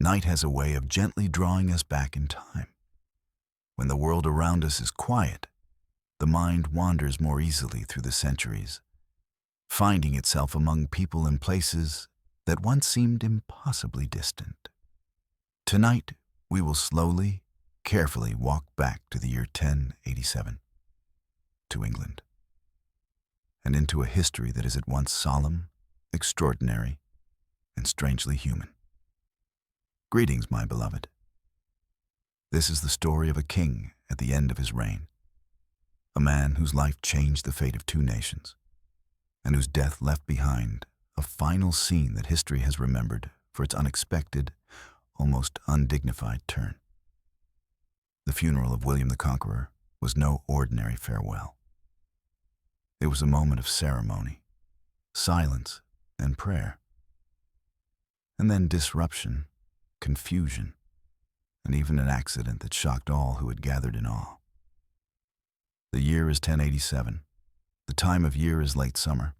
Night has a way of gently drawing us back in time. When the world around us is quiet, the mind wanders more easily through the centuries, finding itself among people and places that once seemed impossibly distant. Tonight, we will slowly, carefully walk back to the year 1087, to England, and into a history that is at once solemn, extraordinary, and strangely human. Greetings, my beloved. This is the story of a king at the end of his reign, a man whose life changed the fate of 2 nations, and whose death left behind a final scene that history has remembered for its unexpected, almost undignified turn. The funeral of William the Conqueror was no ordinary farewell. It was a moment of ceremony, silence, and prayer. And then disruption, confusion, and even an accident that shocked all who had gathered in awe. The year is 1087. The time of year is late summer.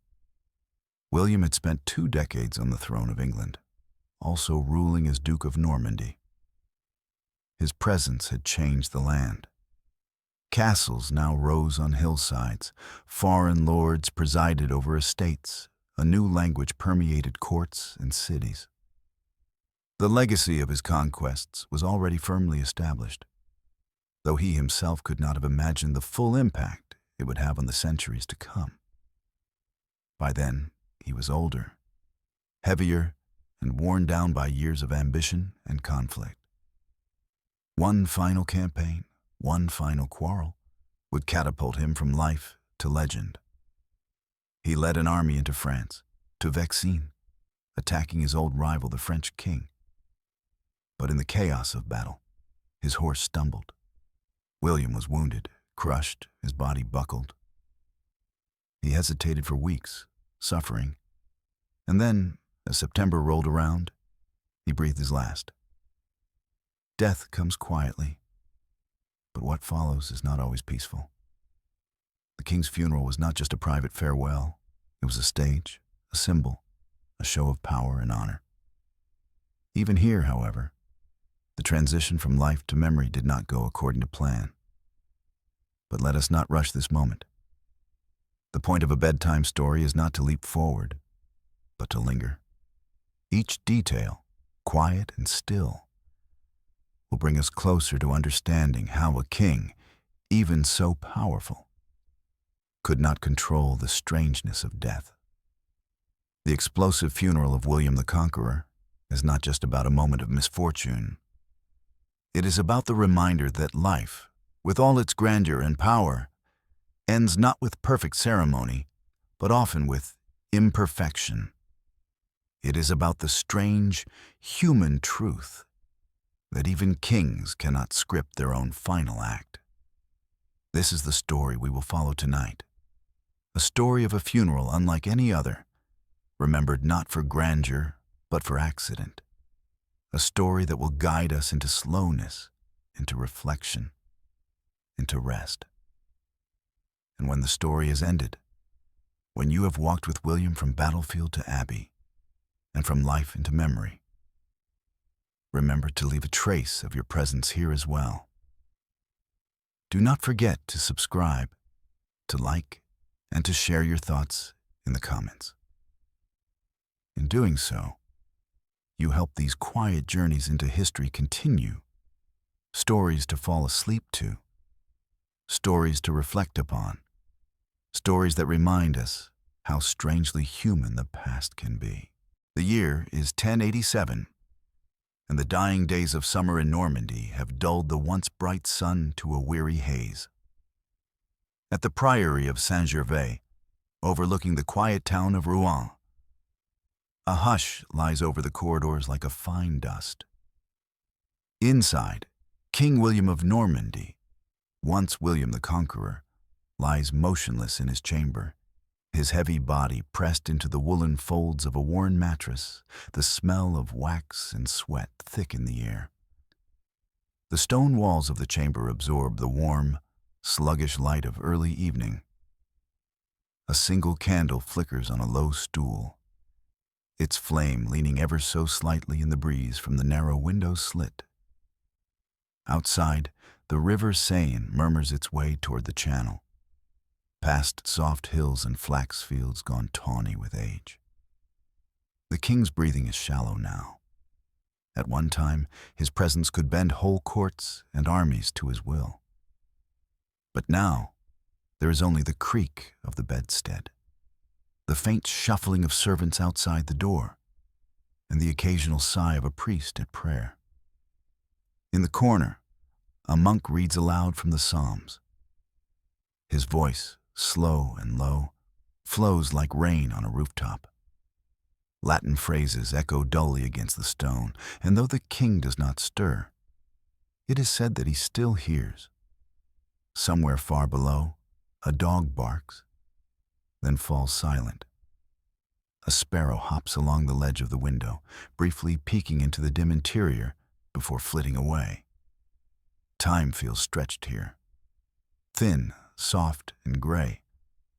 William had spent 2 decades on the throne of England, also ruling as Duke of Normandy. His presence had changed the land. Castles now rose on hillsides, foreign lords presided over estates, a new language permeated courts and cities. The legacy of his conquests was already firmly established, though he himself could not have imagined the full impact it would have on the centuries to come. By then, he was older, heavier, and worn down by years of ambition and conflict. One final campaign, one final quarrel, would catapult him from life to legend. He led an army into France, to Vexin, attacking his old rival, the French king. But in the chaos of battle, his horse stumbled. William was wounded, crushed, his body buckled. He hesitated for weeks, suffering, and then, as September rolled around, he breathed his last. Death comes quietly, but what follows is not always peaceful. The king's funeral was not just a private farewell. It was a stage, a symbol, a show of power and honor. Even here, however, the transition from life to memory did not go according to plan. But let us not rush this moment. The point of a bedtime story is not to leap forward, but to linger. Each detail, quiet and still, will bring us closer to understanding how a king, even so powerful, could not control the strangeness of death. The explosive funeral of William the Conqueror is not just about a moment of misfortune. It is about the reminder that life, with all its grandeur and power, ends not with perfect ceremony, but often with imperfection. It is about the strange, human truth that even kings cannot script their own final act. This is the story we will follow tonight. A story of a funeral unlike any other, remembered not for grandeur, but for accident. A story that will guide us into slowness, into reflection, into rest. And when the story is ended, when you have walked with William from battlefield to abbey, and from life into memory, remember to leave a trace of your presence here as well. Do not forget to subscribe, to like, and to share your thoughts in the comments. In doing so, you help these quiet journeys into history continue, stories to fall asleep to, stories to reflect upon, stories that remind us how strangely human the past can be. The year is 1087, and the dying days of summer in Normandy have dulled the once bright sun to a weary haze. At the priory of Saint-Gervais, overlooking the quiet town of Rouen, a hush lies over the corridors like a fine dust. Inside, King William of Normandy, once William the Conqueror, lies motionless in his chamber, his heavy body pressed into the woolen folds of a worn mattress, the smell of wax and sweat thick in the air. The stone walls of the chamber absorb the warm, sluggish light of early evening. A single candle flickers on a low stool, its flame leaning ever so slightly in the breeze from the narrow window slit. Outside, the river Seine murmurs its way toward the channel, past soft hills and flax fields gone tawny with age. The king's breathing is shallow now. At one time, his presence could bend whole courts and armies to his will. But now, there is only the creak of the bedstead, the faint shuffling of servants outside the door, and the occasional sigh of a priest at prayer. In the corner, a monk reads aloud from the Psalms. His voice, slow and low, flows like rain on a rooftop. Latin phrases echo dully against the stone, and though the king does not stir, it is said that he still hears. Somewhere far below, a dog barks, then falls silent. A sparrow hops along the ledge of the window, briefly peeking into the dim interior before flitting away. Time feels stretched here, thin, soft, and gray,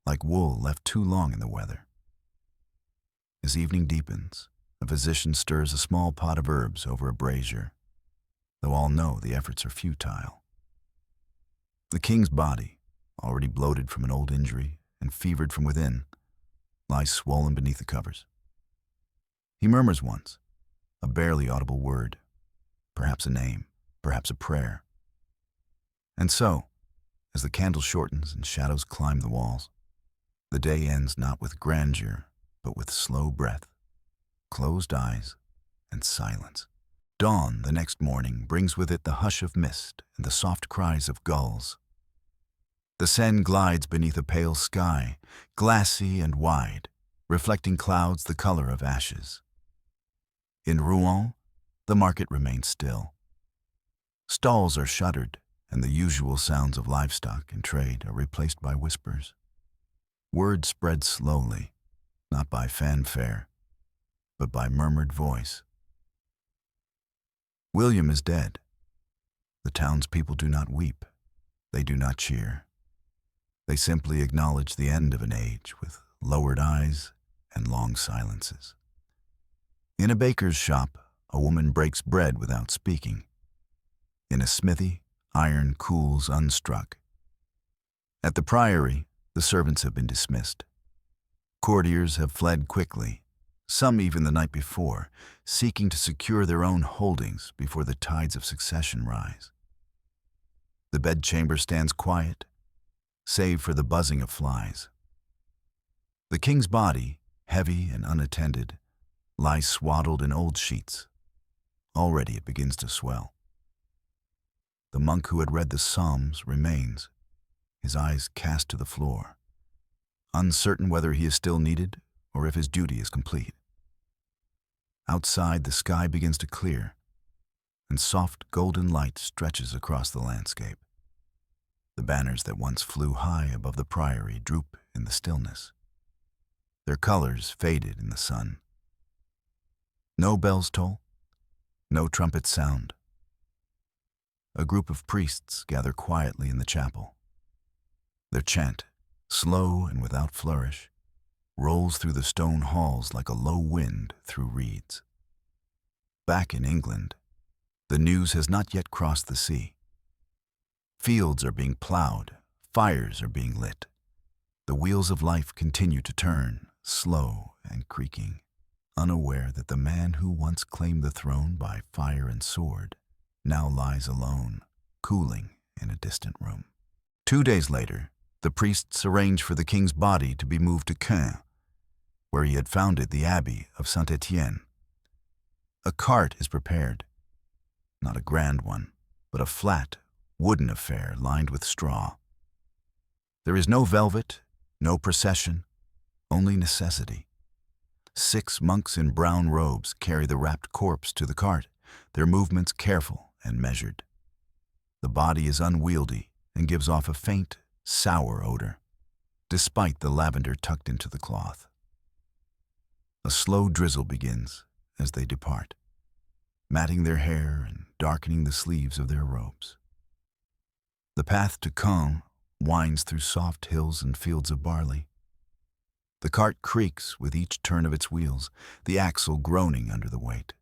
like wool left too long in the weather. As evening deepens, a physician stirs a small pot of herbs over a brazier, though all know the efforts are futile. The king's body, already bloated from an old injury and fevered from within, lies swollen beneath the covers. He murmurs once, a barely audible word, perhaps a name, perhaps a prayer. And so, as the candle shortens and shadows climb the walls, the day ends not with grandeur, but with slow breath, closed eyes, and silence. Dawn the next morning brings with it the hush of mist and the soft cries of gulls. The Seine glides beneath a pale sky, glassy and wide, reflecting clouds the color of ashes. In Rouen, the market remains still. Stalls are shuttered, and the usual sounds of livestock and trade are replaced by whispers. Word spreads slowly, not by fanfare, but by murmured voice. William is dead. The townspeople do not weep. They do not cheer. They simply acknowledge the end of an age with lowered eyes and long silences. In a baker's shop, a woman breaks bread without speaking. In a smithy, iron cools unstruck. At the priory, the servants have been dismissed. Courtiers have fled quickly, some even the night before, seeking to secure their own holdings before the tides of succession rise. The bedchamber stands quiet, save for the buzzing of flies. The king's body, heavy and unattended, lies swaddled in old sheets. Already it begins to swell. The monk who had read the Psalms remains, his eyes cast to the floor, uncertain whether he is still needed or if his duty is complete. Outside, the sky begins to clear, and soft golden light stretches across the landscape. The banners that once flew high above the priory droop in the stillness. Their colors faded in the sun. No bells toll, no trumpets sound. A group of priests gather quietly in the chapel. Their chant, slow and without flourish, rolls through the stone halls like a low wind through reeds. Back in England, the news has not yet crossed the sea. Fields are being plowed, fires are being lit. The wheels of life continue to turn, slow and creaking, unaware that the man who once claimed the throne by fire and sword now lies alone, cooling in a distant room. 2 days later, the priests arrange for the king's body to be moved to Caen, where he had founded the Abbey of Saint-Étienne. A cart is prepared, not a grand one, but a flat, wooden affair lined with straw. There is no velvet, no procession, only necessity. 6 monks in brown robes carry the wrapped corpse to the cart, their movements careful and measured. The body is unwieldy and gives off a faint, sour odor, despite the lavender tucked into the cloth. A slow drizzle begins as they depart, matting their hair and darkening the sleeves of their robes. The path to Caen winds through soft hills and fields of barley. The cart creaks with each turn of its wheels, the axle groaning under the weight.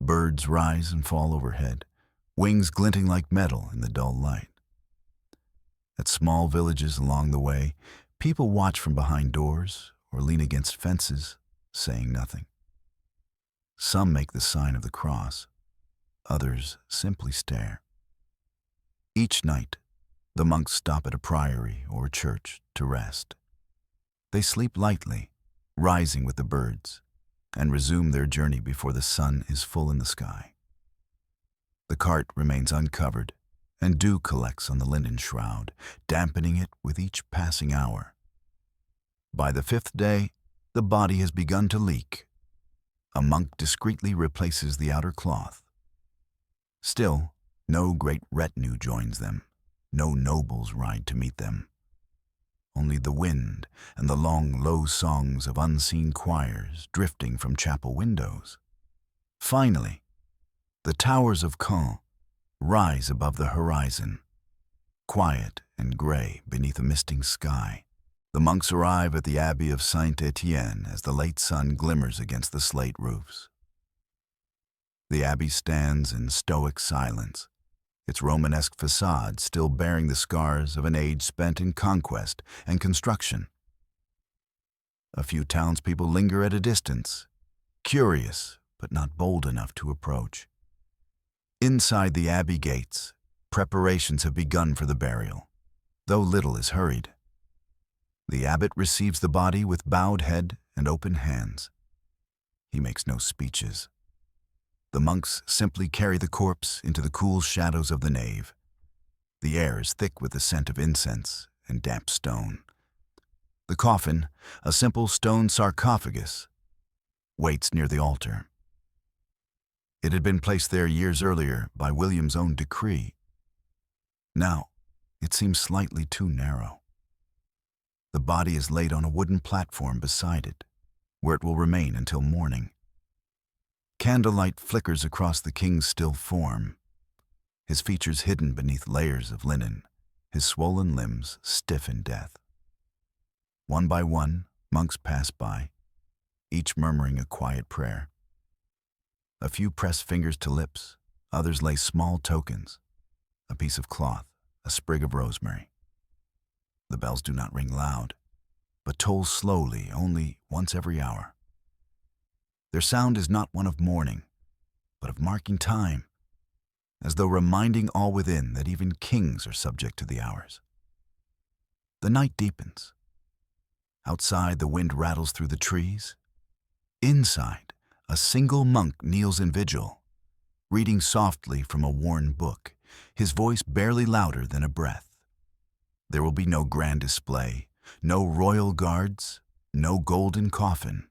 Birds rise and fall overhead, wings glinting like metal in the dull light. At small villages along the way, people watch from behind doors or lean against fences, saying nothing. Some make the sign of the cross, others simply stare. Each night, the monks stop at a priory or church to rest. They sleep lightly, rising with the birds, and resume their journey before the sun is full in the sky. The cart remains uncovered, and dew collects on the linen shroud, dampening it with each passing hour. By the 5th day, the body has begun to leak. A monk discreetly replaces the outer cloth. Still, no great retinue joins them, no nobles ride to meet them. Only the wind and the long, low songs of unseen choirs drifting from chapel windows. Finally, the towers of Caen rise above the horizon, quiet and gray beneath a misting sky. The monks arrive at the Abbey of Saint-Étienne as the late sun glimmers against the slate roofs. The abbey stands in stoic silence, its Romanesque facade still bearing the scars of an age spent in conquest and construction. A few townspeople linger at a distance, curious but not bold enough to approach. Inside the abbey gates, preparations have begun for the burial, though little is hurried. The abbot receives the body with bowed head and open hands. He makes no speeches. The monks simply carry the corpse into the cool shadows of the nave. The air is thick with the scent of incense and damp stone. The coffin, a simple stone sarcophagus, waits near the altar. It had been placed there years earlier by William's own decree. Now, it seems slightly too narrow. The body is laid on a wooden platform beside it, where it will remain until morning. Candlelight flickers across the king's still form, his features hidden beneath layers of linen, his swollen limbs stiff in death. One by one, monks pass by, each murmuring a quiet prayer. A few press fingers to lips, others lay small tokens, a piece of cloth, a sprig of rosemary. The bells do not ring loud, but toll slowly, only once every hour. Their sound is not one of mourning, but of marking time, as though reminding all within that even kings are subject to the hours. The night deepens. Outside, the wind rattles through the trees. Inside, a single monk kneels in vigil, reading softly from a worn book, his voice barely louder than a breath. There will be no grand display, no royal guards, no golden coffin.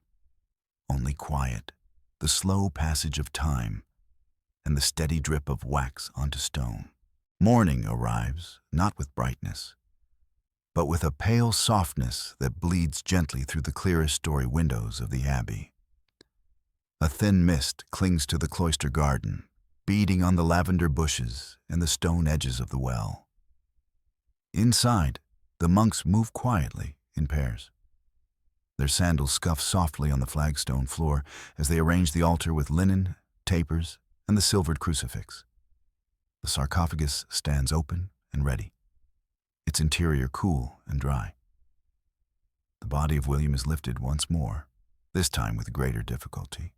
Only quiet, the slow passage of time, and the steady drip of wax onto stone. Morning arrives, not with brightness, but with a pale softness that bleeds gently through the clearest story windows of the abbey. A thin mist clings to the cloister garden, beading on the lavender bushes and the stone edges of the well. Inside, the monks move quietly in pairs. Their sandals scuff softly on the flagstone floor as they arrange the altar with linen, tapers, and the silvered crucifix. The sarcophagus stands open and ready, its interior cool and dry. The body of William is lifted once more, this time with greater difficulty.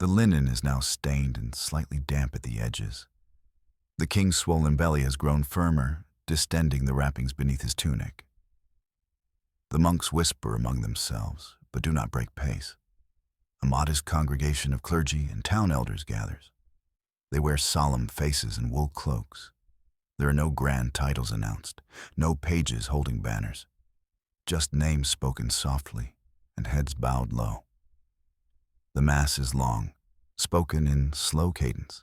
The linen is now stained and slightly damp at the edges. The king's swollen belly has grown firmer, distending the wrappings beneath his tunic. The monks whisper among themselves, but do not break pace. A modest congregation of clergy and town elders gathers. They wear solemn faces and wool cloaks. There are no grand titles announced, no pages holding banners, just names spoken softly and heads bowed low. The Mass is long, spoken in slow cadence.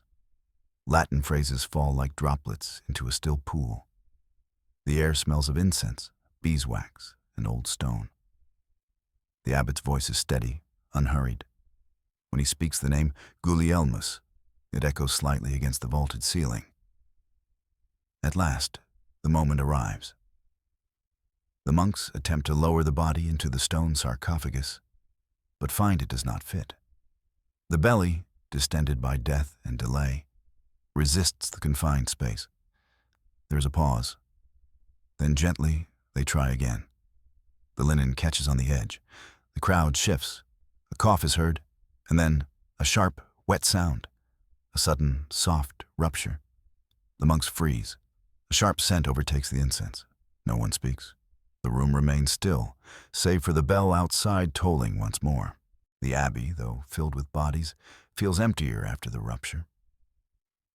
Latin phrases fall like droplets into a still pool. The air smells of incense, beeswax, and old stone. The abbot's voice is steady, unhurried. When he speaks the name Gulielmus, it echoes slightly against the vaulted ceiling. At last, the moment arrives. The monks attempt to lower the body into the stone sarcophagus, but find it does not fit. The belly, distended by death and delay, resists the confined space. There is a pause. Then gently they try again. The linen catches on the edge. The crowd shifts. A cough is heard, and then a sharp, wet sound. A sudden, soft rupture. The monks freeze. A sharp scent overtakes the incense. No one speaks. The room remains still, save for the bell outside tolling once more. The abbey, though filled with bodies, feels emptier after the rupture.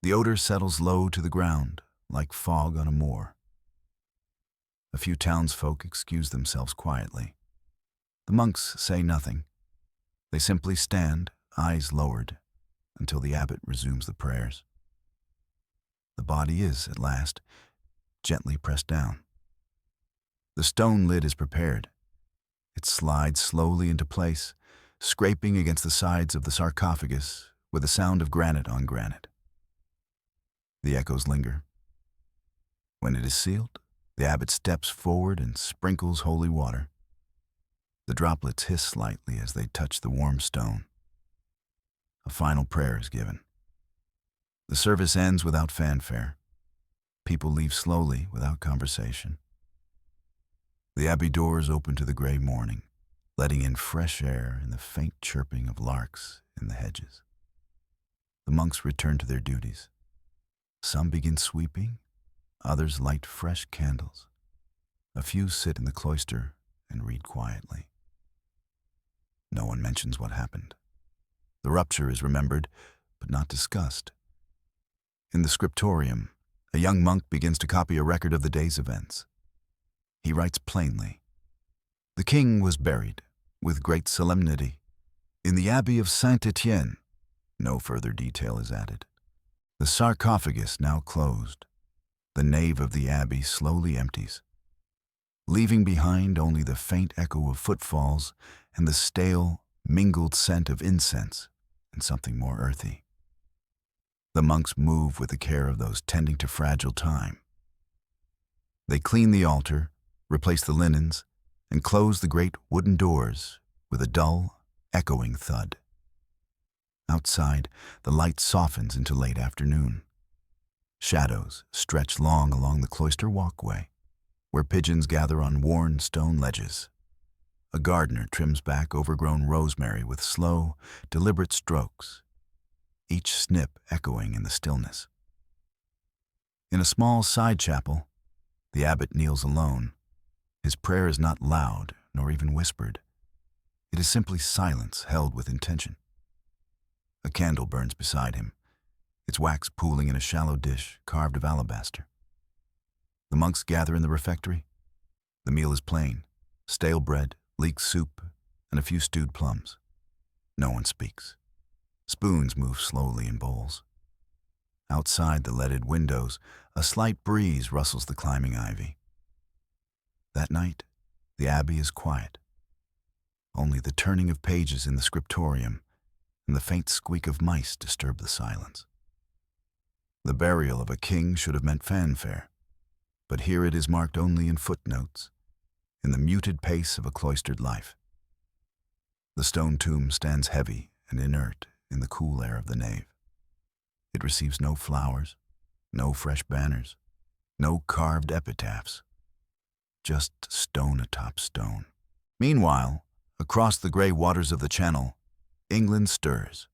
The odor settles low to the ground, like fog on a moor. A few townsfolk excuse themselves quietly. The monks say nothing. They simply stand, eyes lowered, until the abbot resumes the prayers. The body is, at last, gently pressed down. The stone lid is prepared. It slides slowly into place, scraping against the sides of the sarcophagus with a sound of granite on granite. The echoes linger. When it is sealed, the abbot steps forward and sprinkles holy water. The droplets hiss slightly as they touch the warm stone. A final prayer is given. The service ends without fanfare. People leave slowly without conversation. The abbey doors open to the gray morning, letting in fresh air and the faint chirping of larks in the hedges. The monks return to their duties. Some begin sweeping, others light fresh candles. A few sit in the cloister and read quietly. No one mentions what happened. The rupture is remembered, but not discussed. In the scriptorium, a young monk begins to copy a record of the day's events. He writes plainly, "The king was buried, with great solemnity, in the abbey of Saint-Étienne." No further detail is added. The sarcophagus now closed. The nave of the abbey slowly empties, leaving behind only the faint echo of footfalls and the stale, mingled scent of incense and something more earthy. The monks move with the care of those tending to fragile time. They clean the altar, replace the linens, and close the great wooden doors with a dull, echoing thud. Outside, the light softens into late afternoon. Shadows stretch long along the cloister walkway, where pigeons gather on worn stone ledges. A gardener trims back overgrown rosemary with slow, deliberate strokes, each snip echoing in the stillness. In a small side chapel, the abbot kneels alone. His prayer is not loud nor even whispered. It is simply silence held with intention. A candle burns beside him, its wax pooling in a shallow dish carved of alabaster. The monks gather in the refectory. The meal is plain: stale bread, leek soup, and a few stewed plums. No one speaks. Spoons move slowly in bowls. Outside the leaded windows, a slight breeze rustles the climbing ivy. That night, the abbey is quiet. Only the turning of pages in the scriptorium and the faint squeak of mice disturb the silence. The burial of a king should have meant fanfare, but here it is marked only in footnotes, in the muted pace of a cloistered life. The stone tomb stands heavy and inert in the cool air of the nave. It receives no flowers, no fresh banners, no carved epitaphs, just stone atop stone. Meanwhile, across the gray waters of the Channel, England stirs.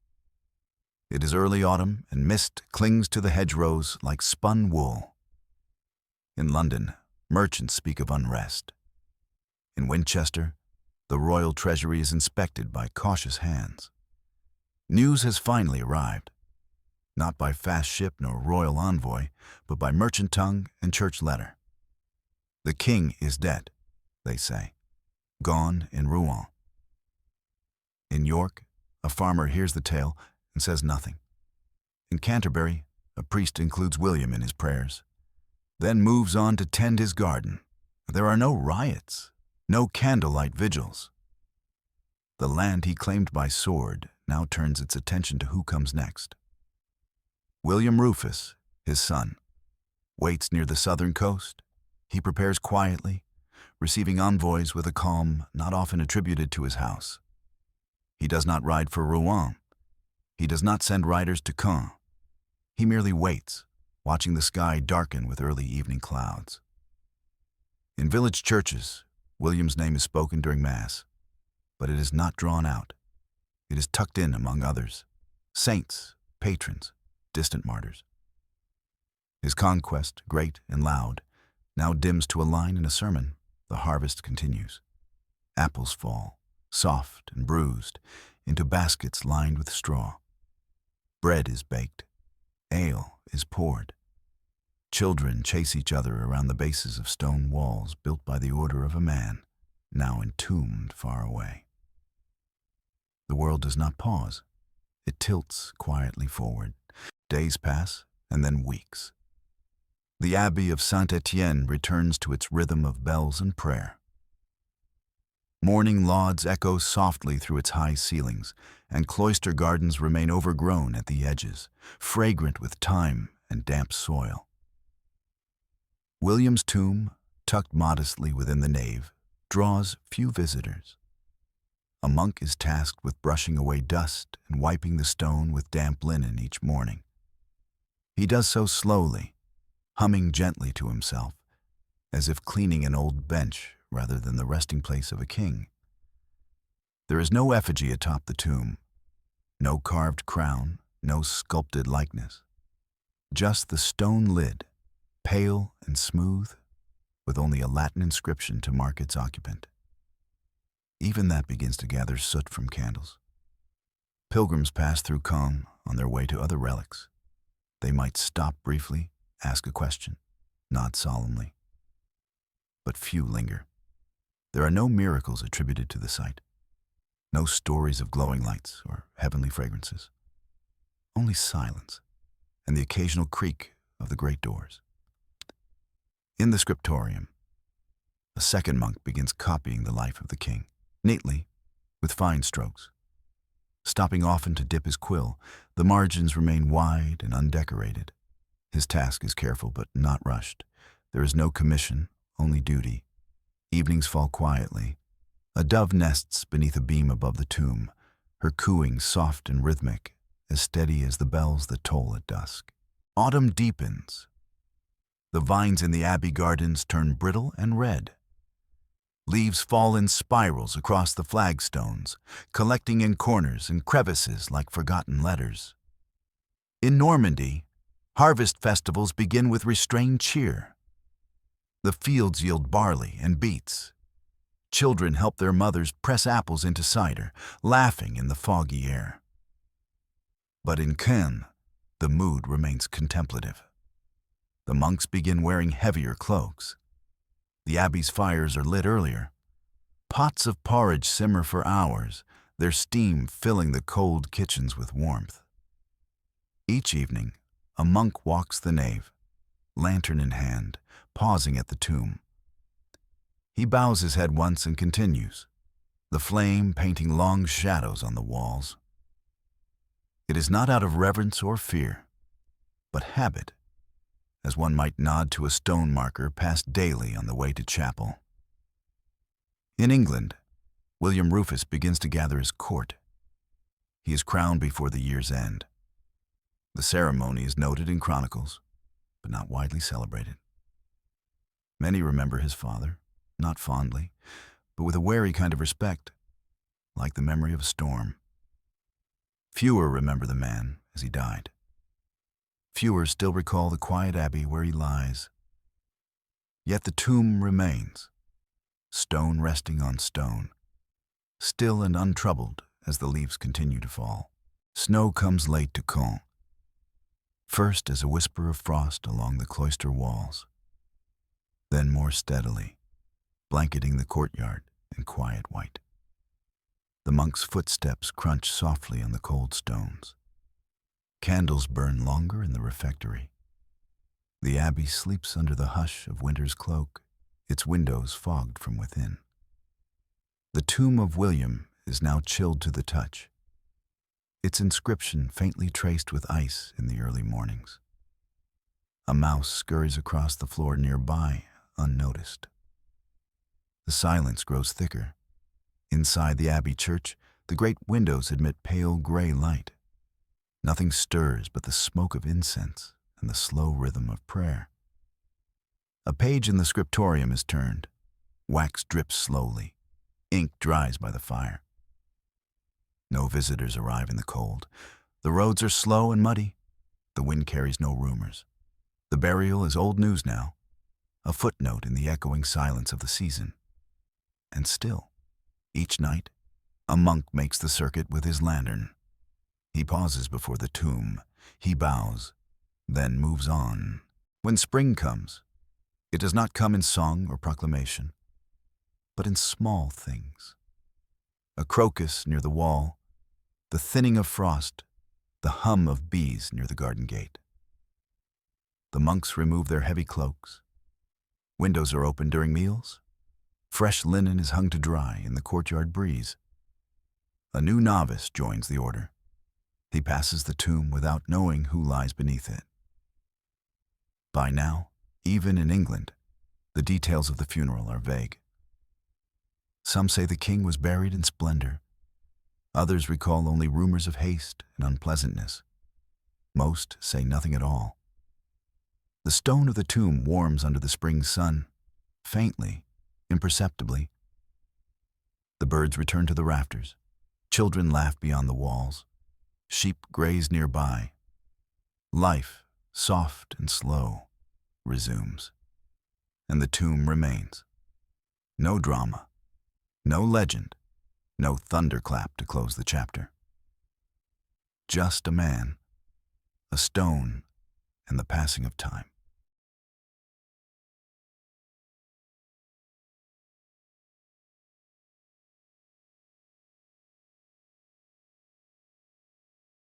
It is early autumn, and mist clings to the hedgerows like spun wool. In London, merchants speak of unrest. In Winchester, the royal treasury is inspected by cautious hands. News has finally arrived, not by fast ship nor royal envoy, but by merchant tongue and church letter. The king is dead, they say, gone in Rouen. In York, a farmer hears the tale and says nothing. In Canterbury, a priest includes William in his prayers, then moves on to tend his garden. There are no riots, no candlelight vigils. The land he claimed by sword now turns its attention to who comes next. William Rufus, his son, waits near the southern coast. He prepares quietly, receiving envoys with a calm not often attributed to his house. He does not ride for Rouen. He does not send riders to Caen. He merely waits, watching the sky darken with early evening clouds. In village churches, William's name is spoken during Mass, but it is not drawn out. It is tucked in among others, saints, patrons, distant martyrs. His conquest, great and loud, now dims to a line in a sermon. The harvest continues. Apples fall, soft and bruised, into baskets lined with straw. Bread is baked. Ale is poured. Children chase each other around the bases of stone walls built by the order of a man, now entombed far away. The world does not pause. It tilts quietly forward. Days pass, and then weeks. The Abbey of Saint-Étienne returns to its rhythm of bells and prayer. Morning lauds echo softly through its high ceilings, and cloister gardens remain overgrown at the edges, fragrant with thyme and damp soil. William's tomb, tucked modestly within the nave, draws few visitors. A monk is tasked with brushing away dust and wiping the stone with damp linen each morning. He does so slowly, humming gently to himself, as if cleaning an old bench rather than the resting place of a king. There is no effigy atop the tomb, no carved crown, no sculpted likeness. Just the stone lid, pale and smooth, with only a Latin inscription to mark its occupant. Even that begins to gather soot from candles. Pilgrims pass through Caen on their way to other relics. They might stop briefly, ask a question, nod solemnly. But few linger. There are no miracles attributed to the site, no stories of glowing lights or heavenly fragrances. Only silence and the occasional creak of the great doors. In the scriptorium, a second monk begins copying the life of the king, neatly, with fine strokes. Stopping often to dip his quill, the margins remain wide and undecorated. His task is careful but not rushed. There is no commission, only duty. Evenings fall quietly. A dove nests beneath a beam above the tomb, her cooing soft and rhythmic, as steady as the bells that toll at dusk. Autumn deepens. The vines in the abbey gardens turn brittle and red. Leaves fall in spirals across the flagstones, collecting in corners and crevices like forgotten letters. In Normandy, harvest festivals begin with restrained cheer. The fields yield barley and beets. Children help their mothers press apples into cider, laughing in the foggy air. But in Caen, the mood remains contemplative. The monks begin wearing heavier cloaks. The abbey's fires are lit earlier. Pots of porridge simmer for hours, their steam filling the cold kitchens with warmth. Each evening, a monk walks the nave, lantern in hand, pausing at the tomb. He bows his head once and continues, the flame painting long shadows on the walls. It is not out of reverence or fear, but habit, as one might nod to a stone marker passed daily on the way to chapel. In England, William Rufus begins to gather his court. He is crowned before the year's end. The ceremony is noted in chronicles, but not widely celebrated. Many remember his father, not fondly, but with a wary kind of respect, like the memory of a storm. Fewer remember the man as he died. Fewer still recall the quiet abbey where he lies. Yet the tomb remains, stone resting on stone, still and untroubled as the leaves continue to fall. Snow comes late to Caen, first as a whisper of frost along the cloister walls, then more steadily, blanketing the courtyard in quiet white. The monks' footsteps crunch softly on the cold stones. Candles burn longer in the refectory. The abbey sleeps under the hush of winter's cloak, its windows fogged from within. The tomb of William is now chilled to the touch, its inscription faintly traced with ice in the early mornings. A mouse scurries across the floor nearby, unnoticed. The silence grows thicker. Inside the abbey church, the great windows admit pale gray light. Nothing stirs but the smoke of incense and the slow rhythm of prayer. A page in the scriptorium is turned. Wax drips slowly. Ink dries by the fire. No visitors arrive in the cold. The roads are slow and muddy. The wind carries no rumors. The burial is old news now, a footnote in the echoing silence of the season. And still, each night, a monk makes the circuit with his lantern. He pauses before the tomb. He bows, then moves on. When spring comes, it does not come in song or proclamation, but in small things. A crocus near the wall, the thinning of frost, the hum of bees near the garden gate. The monks remove their heavy cloaks. Windows are open during meals. Fresh linen is hung to dry in the courtyard breeze. A new novice joins the order. He passes the tomb without knowing who lies beneath it. By now, even in England, the details of the funeral are vague. Some say the king was buried in splendor. Others recall only rumors of haste and unpleasantness. Most say nothing at all. The stone of the tomb warms under the spring sun, faintly, imperceptibly. The birds return to the rafters. Children laugh beyond the walls. Sheep graze nearby. Life, soft and slow, resumes. And the tomb remains. No drama, no legend, no thunderclap to close the chapter. Just a man, a stone, and the passing of time.